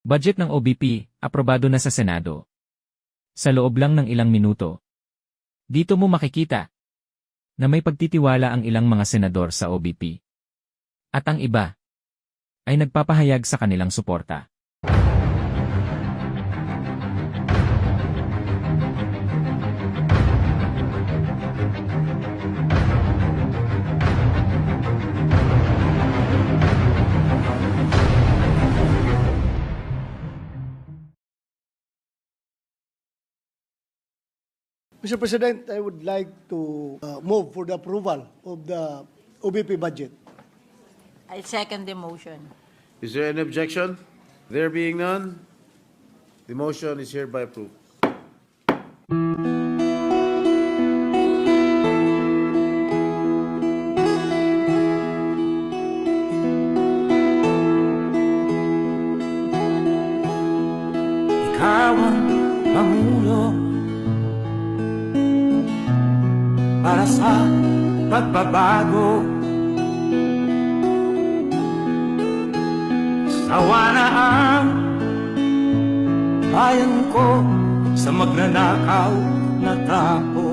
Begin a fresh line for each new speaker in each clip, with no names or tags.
Budget ng OBP, aprobado na sa Senado. Sa loob lang ng ilang minuto. Dito mo makikita na may pagtitiwala ang ilang mga senador sa OBP. At ang iba ay nagpapahayag sa kanilang suporta.
Mr. President, I would like to move for the approval of the OBP budget.
I second the motion.
Is there any objection? There being none, the motion is hereby approved.
Ikaw ang pangulo para sa pagbabago. Sawa na ang bayan ko sa magnanakaw na tao.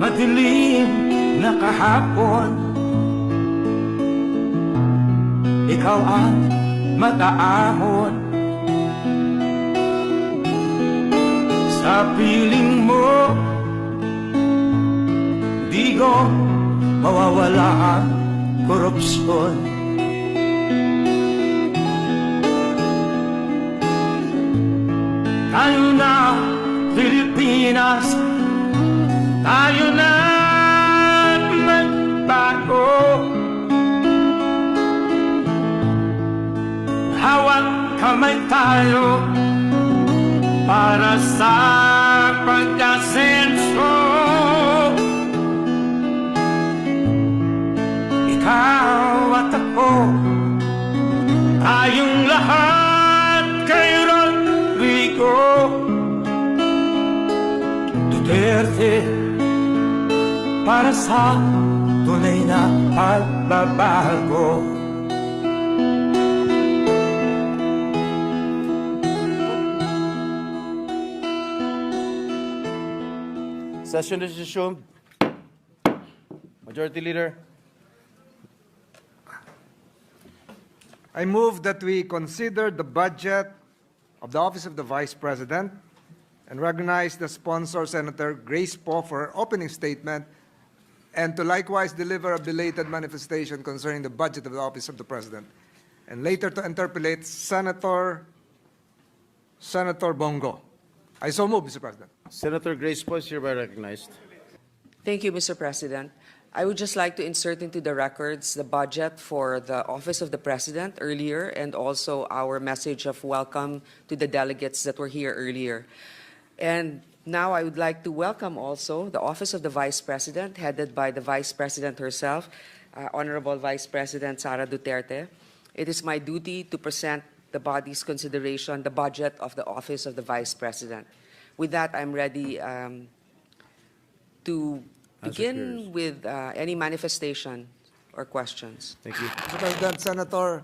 Madilim na kahapon, ikaw ang mag-aahon. Sa piling mo, di ko mawawala ang korupsyon. Tayo na, Pilipinas, tayo na magbago. Hawak kamay tayo para sa pag-asenso. Ikaw at ako, tayong lahat kay Rodrigo Duterte, para sa tunay na pagbabago.
Session is resumed. Majority Leader.
I move that we consider the budget of the Office of the Vice President and recognize the sponsor, Senator Grace Poe, for her opening statement, and to likewise deliver a belated manifestation concerning the budget of the Office of the President, and later to interpellate Senator Bongo. I so move, Mr. President.
Senator Grace Poe is hereby recognized.
Thank you, Mr. President. I would just like to insert into the records the budget for the Office of the President earlier, and also our message of welcome to the delegates that were here earlier. And now I would like to welcome also the Office of the Vice President, headed by the Vice President herself, Honorable Vice President Sara Duterte. It is my duty to present the body's consideration the budget of the Office of the Vice President. With that, I'm ready to begin with any manifestation or questions.
Thank you.
Mr. President, Senator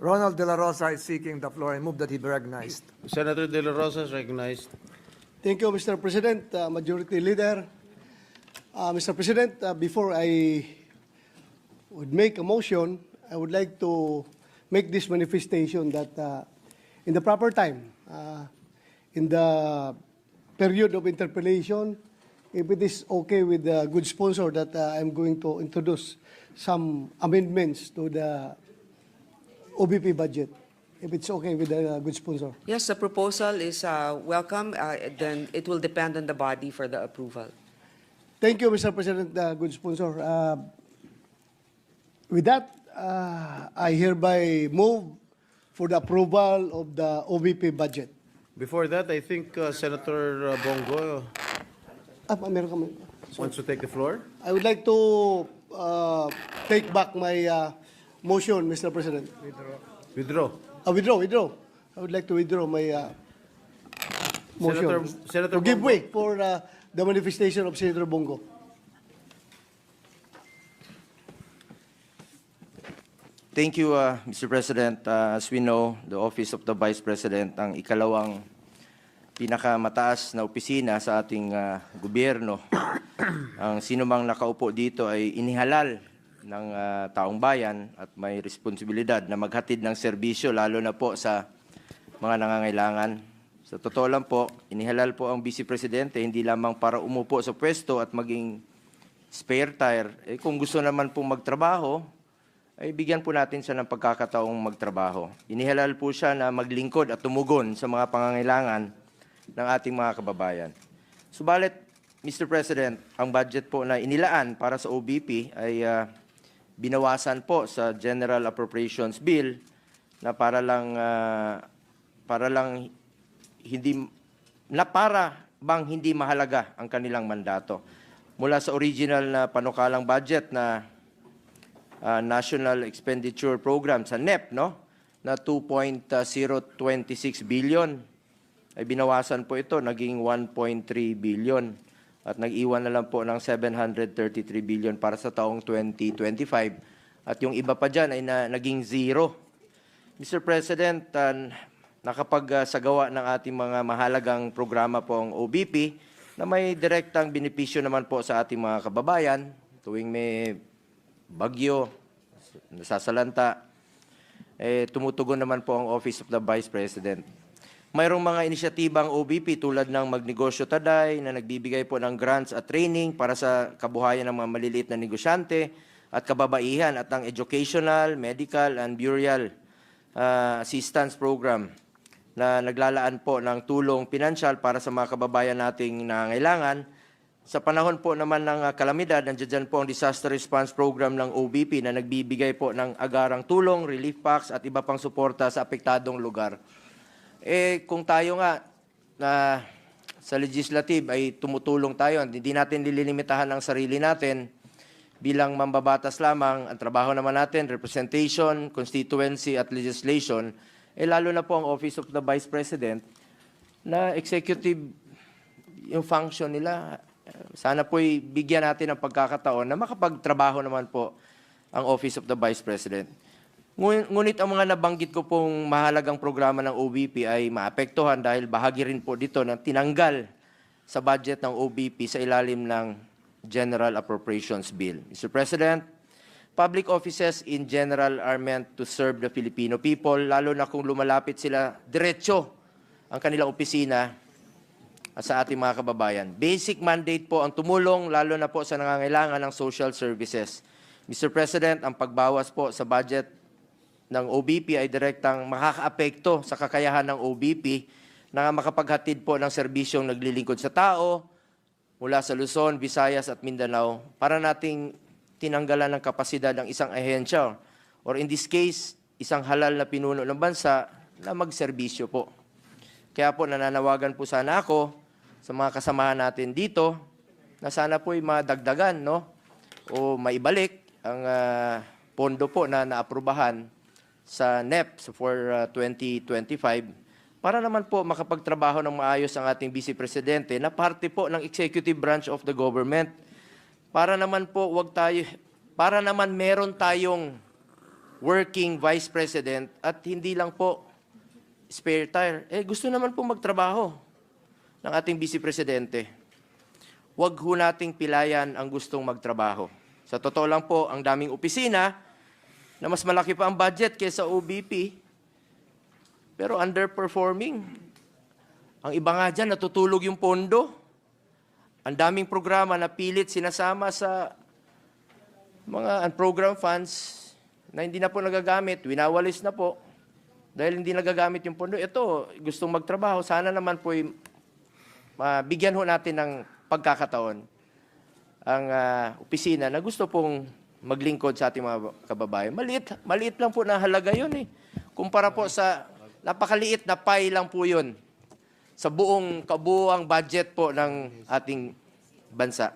Ronald De La Rosa is seeking the floor. I move that he be recognized.
Senator De La Rosa is recognized.
Thank you, Mr. President, Majority Leader. Mr. President, before I would make a motion, I would like to make this manifestation that in the proper time, in the period of interpellation, if it is okay with the good sponsor, that I'm going to introduce some amendments to the OBP budget, if it's okay with the good sponsor.
Yes, the proposal is welcome. Then it will depend on the body for the approval.
Thank you, Mr. President, good sponsor. With that, I hereby move for the approval of the OBP budget.
Before that, I think Senator Bongo
Meron kami.
wants to take the floor.
I would like to take back my motion, Mr. President.
Withdraw.
Withdraw. I would like to withdraw my motion.
Senator
to give
Bongo.
way for the manifestation of Senator Bongo.
Thank you, Mr. President. As we know, the Office of the Vice President ang ikalawang pinakamataas na opisina sa ating gobyerno. Ang sinumang nakaupo dito ay inihalal ng taong bayan at may responsibilidad na maghatid ng serbisyo lalo na po sa mga nangangailangan. Sa totoo lang po, inihalal po ang Vice Presidente hindi lamang para umupo sa pwesto at maging spare tire. Kung gusto naman pong magtrabaho, ay bigyan po natin siya ng pagkakataong magtrabaho. Inihalal po siya na maglingkod at tumugon sa mga pangangailangan ng ating mga kababayan. Subalit, Mr. President, ang budget po na inilaan para sa OBP ay binawasan po sa General Appropriations Bill na para bang hindi mahalaga ang kanilang mandato. Mula sa original na panukalang budget na National Expenditure Program sa NEP, no, na 2.026 billion, ay binawasan po ito, naging 1.3 billion. At nag-iwan na lang po ng 733 billion para sa taong 2025. At yung iba pa dyan ay naging zero. Mr. President, nakapagsagawa ng ating mga mahalagang programa po ang OBP na may direktang benepisyo naman po sa ating mga kababayan tuwing may bagyo, nasasalanta, tumutugon naman po ang Office of the Vice President. Mayroong mga inisyatibang OBP tulad ng Magnegosyo Taday na nagbibigay po ng grants at training para sa kabuhayan ng mga maliliit na negosyante at kababaihan at ang Educational, Medical, and Burial Assistance Program na naglalaan po ng tulong pinansyal para sa mga kababayan nating nangangailangan. Sa panahon po naman ng kalamidad, nandiyan po ang Disaster Response Program ng OBP na nagbibigay po ng agarang tulong, relief packs at iba pang suporta sa apektadong lugar. Kung tayo nga na sa legislative ay tumutulong tayo, hindi natin nililimitahan ang sarili natin bilang mambabatas lamang. Ang trabaho naman natin, representation, constituency at legislation, lalo na po ang Office of the Vice President na executive yung function nila. Sana po'y bigyan natin ng pagkakataon na makapagtrabaho naman po ang Office of the Vice President. Ngunit ang mga nabanggit ko pong mahalagang programa ng OBP ay maapektuhan dahil bahagi rin po dito na tinanggal sa budget ng OBP sa ilalim ng General Appropriations Bill. Mr. President, public offices in general are meant to serve the Filipino people, lalo na kung lumalapit sila diretso ang kanilang opisina sa ating mga kababayan. Basic mandate po ang tumulong, lalo na po sa nangangailangan ng social services. Mr. President, ang pagbawas po sa budget ng OBP ay direktang makakaapekto sa kakayahan ng OBP na makapaghatid po ng serbisyong naglilingkod sa tao mula sa Luzon, Visayas at Mindanao para nating tinanggalan ng kapasidad ng isang ahensya or in this case, isang halal na pinuno ng bansa na magserbisyo po. Kaya po nananawagan po sana ako sa mga kasamahan natin dito na sana po'y madagdagan, no? O maibalik ang pondo po na naaprubahan sa NEP for 2025 para naman po makapagtrabaho ng maayos ang ating Vice Presidente na parte po ng executive branch of the government. Para naman po para naman meron tayong working Vice President at hindi lang po spare tire. Gusto naman po magtrabaho ng ating Vice Presidente. Huwag ho nating pilayan ang gustong magtrabaho. Sa totoo lang po, ang daming opisina na mas malaki pa ang budget kaysa OBP, pero underperforming. Ang iba nga dyan, natutulog yung pondo. Ang daming programa na pilit sinasama sa mga program funds na hindi na po nagagamit, winawalis na po dahil hindi nagagamit yung pondo. Ito, gustong magtrabaho, sana naman po bigyan ho natin ng pagkakataon ang opisina na gusto pong maglingkod sa ating mga kababayan. Maliit lang po na halaga yun eh. Kumpara po sa napakaliit na pie lang po yun sa kabuuang budget po ng ating bansa.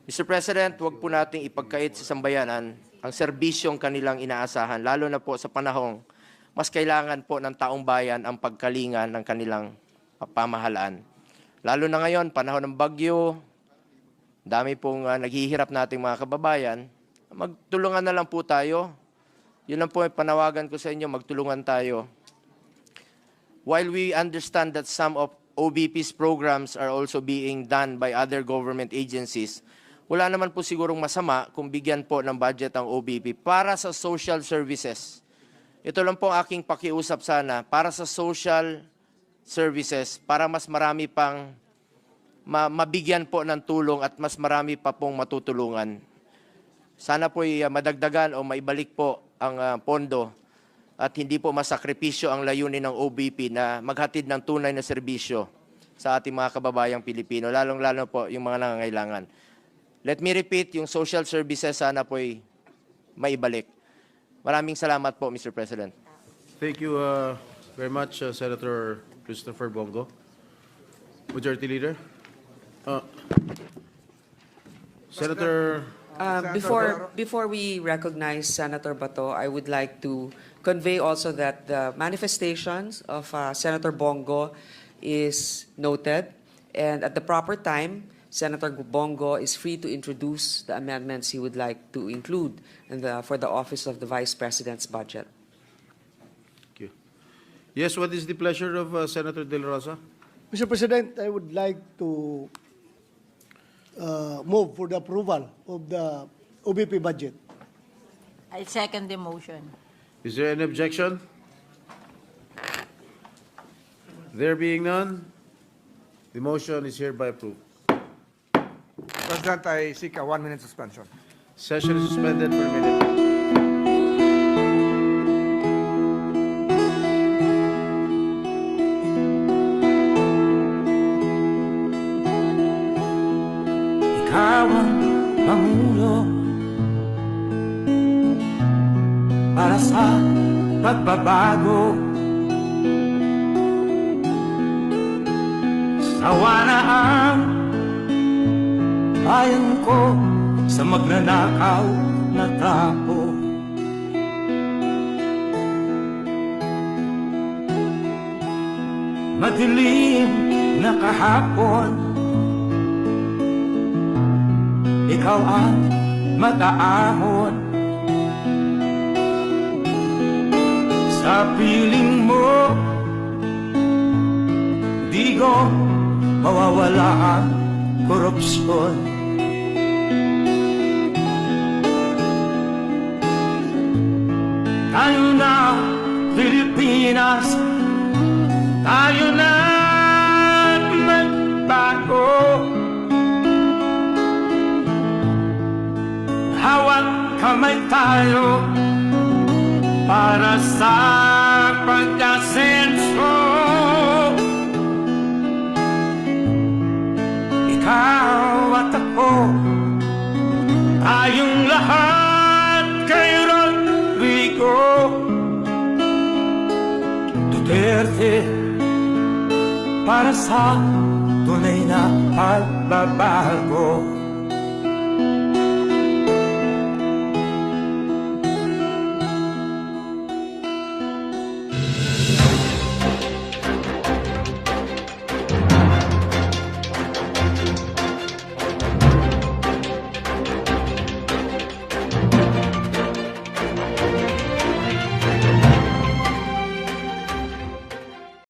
Mr. President, huwag po nating ipagkait sa sambayanan ang serbisyong kanilang inaasahan, lalo na po sa panahong mas kailangan po ng taong bayan ang pagkalinga ng kanilang pamahalaan. Lalo na ngayon, panahon ng bagyo, dami pong naghihirap nating mga kababayan, magtulungan na lang po tayo Yun lang po ang panawagan ko sa inyo, magtulungan tayo. While we understand that some of OBP's programs are also being done by other government agencies, wala naman po sigurong masama kung bigyan po ng budget ang OBP para sa social services. Ito lang po ang aking pakiusap sana, para sa social services, para mas marami pang mabigyan po ng tulong at mas marami pa pong matutulungan. Sana po madagdagan o maibalik po ang pondo at hindi po masakripisyo ang layunin ng OBP na maghatid ng tunay na serbisyo sa ating mga kababayang Pilipino, lalong-lalo po yung mga nangangailangan. Let me repeat, yung social services sana po maibalik. Maraming salamat po, Mr. President.
Thank you very much, Senator Christopher Bongo. Majority Leader. Senator...
Before we recognize Senator Bato, I would like to convey also that the manifestations of Senator Bongo is noted, and at the proper time, Senator Bongo is free to introduce the amendments he would like to include for the Office of the Vice President's budget.
Thank you. Yes, what is the pleasure of Senator De La Rosa?
Mr. President, I would like to move for the approval of the OBP budget.
I second the motion.
Is there any objection? There being none, the motion is hereby approved.
President, I seek a 1-minute suspension.
Session is suspended for a minute.
Ikaw ang pangulo para sa pagbabago. Sawa na ang bayan ko sa magnanakaw na tao. Madilim na kahapon, ikaw ang mataahon. Sa piling mo, di ko mawawala ang korupsyon. Tayo na Pilipinas, tayo na magbago. Hawak kamay tayo para sa pagkasenso. Ikaw at ako, tayong lahat kay Rodrigo Duterte, para sa tunay na pagbabago.